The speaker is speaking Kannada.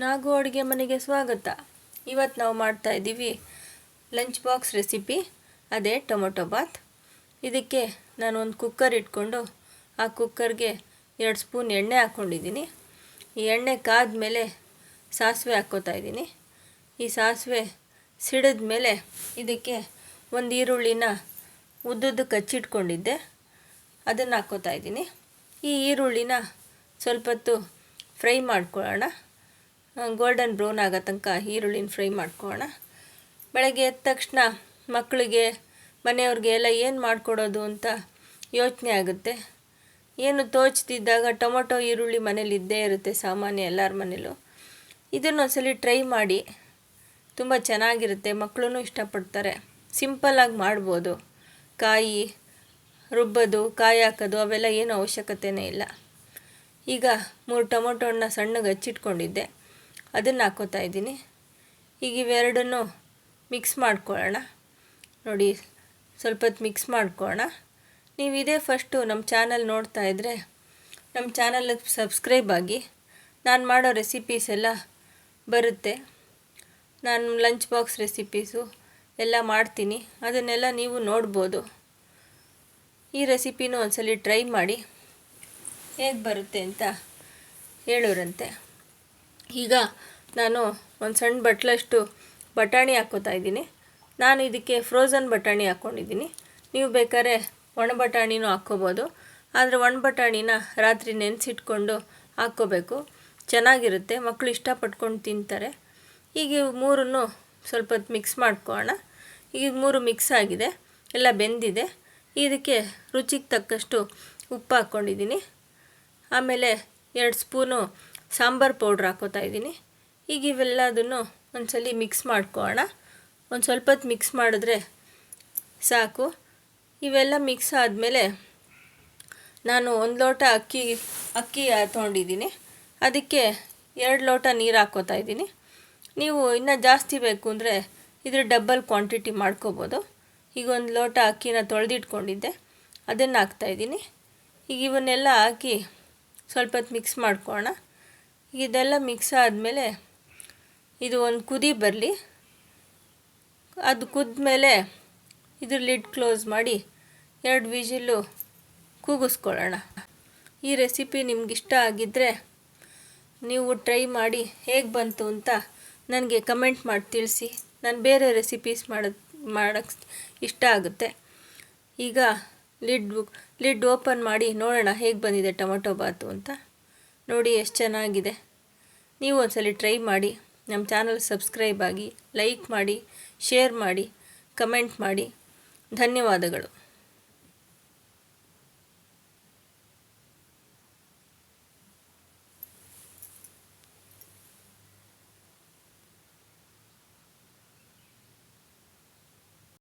ನಾಗು ಅಡುಗೆ ಮನೆಗೆ ಸ್ವಾಗತ. ಇವತ್ತು ನಾವು ಮಾಡ್ತಾ ಇದ್ದೀವಿ ಲಂಚ್ ಬಾಕ್ಸ್ ರೆಸಿಪಿ, ಅದೇ ಟೊಮೊಟೊ ಬಾತ್. ಇದಕ್ಕೆ ನಾನು ಒಂದು ಕುಕ್ಕರ್ ಇಟ್ಕೊಂಡು ಆ ಕುಕ್ಕರ್ಗೆ 2 ಸ್ಪೂನ್ ಎಣ್ಣೆ ಹಾಕ್ಕೊಂಡಿದ್ದೀನಿ. ಈ ಎಣ್ಣೆ ಕಾದ ಮೇಲೆ ಸಾಸಿವೆ ಹಾಕ್ಕೋತಾ ಇದ್ದೀನಿ. ಈ ಸಾಸಿವೆ ಸಿಡಿದ ಮೇಲೆ ಇದಕ್ಕೆ ಒಂದು ಈರುಳ್ಳಿನ ಉದ್ದುದ್ದಕ್ಕೆ ಹಚ್ಚಿಟ್ಕೊಂಡಿದ್ದೆ, ಅದನ್ನು ಹಾಕ್ಕೋತಾ ಇದ್ದೀನಿ. ಈ ಈರುಳ್ಳಿನ ಸ್ವಲ್ಪ ಹೊತ್ತು ಫ್ರೈ ಮಾಡ್ಕೊಳ್ಳೋಣ. ಗೋಲ್ಡನ್ ಬ್ರೌನ್ ಆಗೋ ತನಕ ಈರುಳ್ಳಿನ ಫ್ರೈ ಮಾಡ್ಕೊಳ್ಳೋಣ. ಬೆಳಗ್ಗೆ ಎದ್ದ ತಕ್ಷಣ ಮಕ್ಕಳಿಗೆ ಮನೆಯವ್ರಿಗೆ ಎಲ್ಲ ಏನು ಮಾಡಿಕೊಡೋದು ಅಂತ ಯೋಚನೆ ಆಗುತ್ತೆ. ಏನು ತೋಚ್ತಿದ್ದಾಗ ಟೊಮೊಟೊ ಈರುಳ್ಳಿ ಮನೇಲಿ ಇದ್ದೇ ಇರುತ್ತೆ, ಸಾಮಾನ್ಯ ಎಲ್ಲರ ಮನೇಲೂ. ಇದನ್ನೊಂದ್ಸಲಿ ಟ್ರೈ ಮಾಡಿ, ತುಂಬ ಚೆನ್ನಾಗಿರುತ್ತೆ, ಮಕ್ಕಳು ಇಷ್ಟಪಡ್ತಾರೆ. ಸಿಂಪಲ್ಲಾಗಿ ಮಾಡ್ಬೋದು. ಕಾಯಿ ರುಬ್ಬೋದು, ಕಾಯಿ ಹಾಕೋದು ಅವೆಲ್ಲ ಏನೂ ಅವಶ್ಯಕತೆಯೇ ಇಲ್ಲ. ಈಗ 3 ಟೊಮೊಟೊನ ಸಣ್ಣಗೆ ಹಚ್ಚಿಟ್ಕೊಂಡಿದ್ದೆ, ಅದನ್ನು ಹಾಕ್ಕೋತಾ ಇದ್ದೀನಿ. ಈಗ ಇವೆರಡನ್ನು ಮಿಕ್ಸ್ ಮಾಡ್ಕೊಳ್ಳೋಣ. ನೋಡಿ, ಸ್ವಲ್ಪ ಹೊತ್ತು ಮಿಕ್ಸ್ ಮಾಡ್ಕೊಳ್ಳೋಣ. ನೀವು ಇದೇ ಫಸ್ಟು ನಮ್ಮ ಚಾನಲ್ ನೋಡ್ತಾ ಇದ್ದರೆ ನಮ್ಮ ಚಾನಲ್ಗೆ ಸಬ್ಸ್ಕ್ರೈಬ್ ಆಗಿ. ನಾನು ಮಾಡೋ ರೆಸಿಪೀಸ್ ಎಲ್ಲ ಬರುತ್ತೆ. ನಾನು ಲಂಚ್ ಬಾಕ್ಸ್ ರೆಸಿಪೀಸು ಎಲ್ಲ ಮಾಡ್ತೀನಿ, ಅದನ್ನೆಲ್ಲ ನೀವು ನೋಡ್ಬೋದು. ಈ ರೆಸಿಪಿನೂ ಒಂದ್ಸಲಿ ಟ್ರೈ ಮಾಡಿ, ಹೇಗೆ ಬರುತ್ತೆ ಅಂತ ಹೇಳೋರಂತೆ. ಈಗ ನಾನು ಒಂದು ಸಣ್ಣ ಬಟ್ಲಷ್ಟು ಬಟಾಣಿ ಹಾಕ್ಕೋತಾ ಇದ್ದೀನಿ. ನಾನು ಇದಕ್ಕೆ ಫ್ರೋಝನ್ ಬಟಾಣಿ ಹಾಕ್ಕೊಂಡಿದ್ದೀನಿ. ನೀವು ಬೇಕಾದ್ರೆ ಒಣ ಬಟಾಣಿನೂ ಹಾಕ್ಕೋಬೋದು, ಆದರೆ ಒಣ ಬಟಾಣಿನ ರಾತ್ರಿ ನೆನೆಸಿಟ್ಕೊಂಡು ಹಾಕ್ಕೋಬೇಕು, ಚೆನ್ನಾಗಿರುತ್ತೆ, ಮಕ್ಕಳು ಇಷ್ಟಪಟ್ಕೊಂಡು ತಿಂತಾರೆ. ಈಗ ಇವು ಮೂರನ್ನು ಸ್ವಲ್ಪ ಹೊತ್ತು ಮಿಕ್ಸ್ ಮಾಡ್ಕೊಳ್ಳೋಣ. ಈಗ 3 ಮಿಕ್ಸ್ ಆಗಿದೆ, ಎಲ್ಲ ಬೆಂದಿದೆ. ಇದಕ್ಕೆ ರುಚಿಗೆ ತಕ್ಕಷ್ಟು ಉಪ್ಪು ಹಾಕ್ಕೊಂಡಿದ್ದೀನಿ. ಆಮೇಲೆ 2 ಸ್ಪೂನು ಸಾಂಬಾರು ಪೌಡ್ರ್ ಹಾಕ್ಕೋತಾ ಇದ್ದೀನಿ. ಈಗ ಇವೆಲ್ಲದನ್ನು ಒಂದ್ಸಲಿ ಮಿಕ್ಸ್ ಮಾಡ್ಕೊಳ್ಳೋಣ. ಒಂದು ಸ್ವಲ್ಪ ಹೊತ್ತು ಮಿಕ್ಸ್ ಮಾಡಿದ್ರೆ ಸಾಕು. ಇವೆಲ್ಲ ಮಿಕ್ಸ್ ಆದಮೇಲೆ ನಾನು 1 ಲೋಟ ಅಕ್ಕಿ ತೊಗೊಂಡಿದ್ದೀನಿ, ಅದಕ್ಕೆ 2 ಲೋಟ ನೀರು ಹಾಕ್ಕೋತಾ ಇದ್ದೀನಿ. ನೀವು ಇನ್ನೂ ಜಾಸ್ತಿ ಬೇಕು ಅಂದರೆ ಇದ್ರ ಡಬಲ್ ಕ್ವಾಂಟಿಟಿ ಮಾಡ್ಕೋಬೋದು. ಈಗ 1 ಲೋಟ ಅಕ್ಕಿನ ತೊಳೆದಿಟ್ಕೊಂಡಿದ್ದೆ, ಅದನ್ನು ಹಾಕ್ತಾಯಿದ್ದೀನಿ. ಈಗ ಇವನ್ನೆಲ್ಲ ಹಾಕಿ ಸ್ವಲ್ಪ ಹೊತ್ತು ಮಿಕ್ಸ್ ಮಾಡ್ಕೊಳ್ಳೋಣ. ಇದೆಲ್ಲ ಮಿಕ್ಸ್ ಆದಮೇಲೆ ಇದು ಒಂದು ಕುದಿ ಬರಲಿ. ಅದು ಕುದ್ಮೇಲೆ ಇದ್ರ ಲಿಡ್ ಕ್ಲೋಸ್ ಮಾಡಿ 2 ವಿಜಿಲ್ಲು ಕೂಗಿಸ್ಕೊಳ್ಳೋಣ. ಈ ರೆಸಿಪಿ ನಿಮಗಿಷ್ಟ ಆಗಿದ್ದರೆ ನೀವು ಟ್ರೈ ಮಾಡಿ, ಹೇಗೆ ಬಂತು ಅಂತ ನನಗೆ ಕಮೆಂಟ್ ಮಾಡಿ ತಿಳಿಸಿ. ನಾನು ಬೇರೆ ರೆಸಿಪೀಸ್ ಮಾಡೋಕ್ಕೆ ಇಷ್ಟ ಆಗುತ್ತೆ. ಈಗ ಲಿಡ್ ಓಪನ್ ಮಾಡಿ ನೋಡೋಣ ಹೇಗೆ ಬಂದಿದೆ ಟೊಮೊಟೊ ಬಾತು ಅಂತ. ನೋಡಿ ಎಷ್ಟು ಚೆನ್ನಾಗಿದೆ. ನೀವು ಒಂದ್ಸಲಿ ಟ್ರೈ ಮಾಡಿ, ನಮ್ಮ ಚಾನಲ್ ಸಬ್ಸ್ಕ್ರೈಬ್ ಆಗಿ, ಲೈಕ್ ಮಾಡಿ, ಶೇರ್ ಮಾಡಿ, ಕಮೆಂಟ್ ಮಾಡಿ. ಧನ್ಯವಾದಗಳು.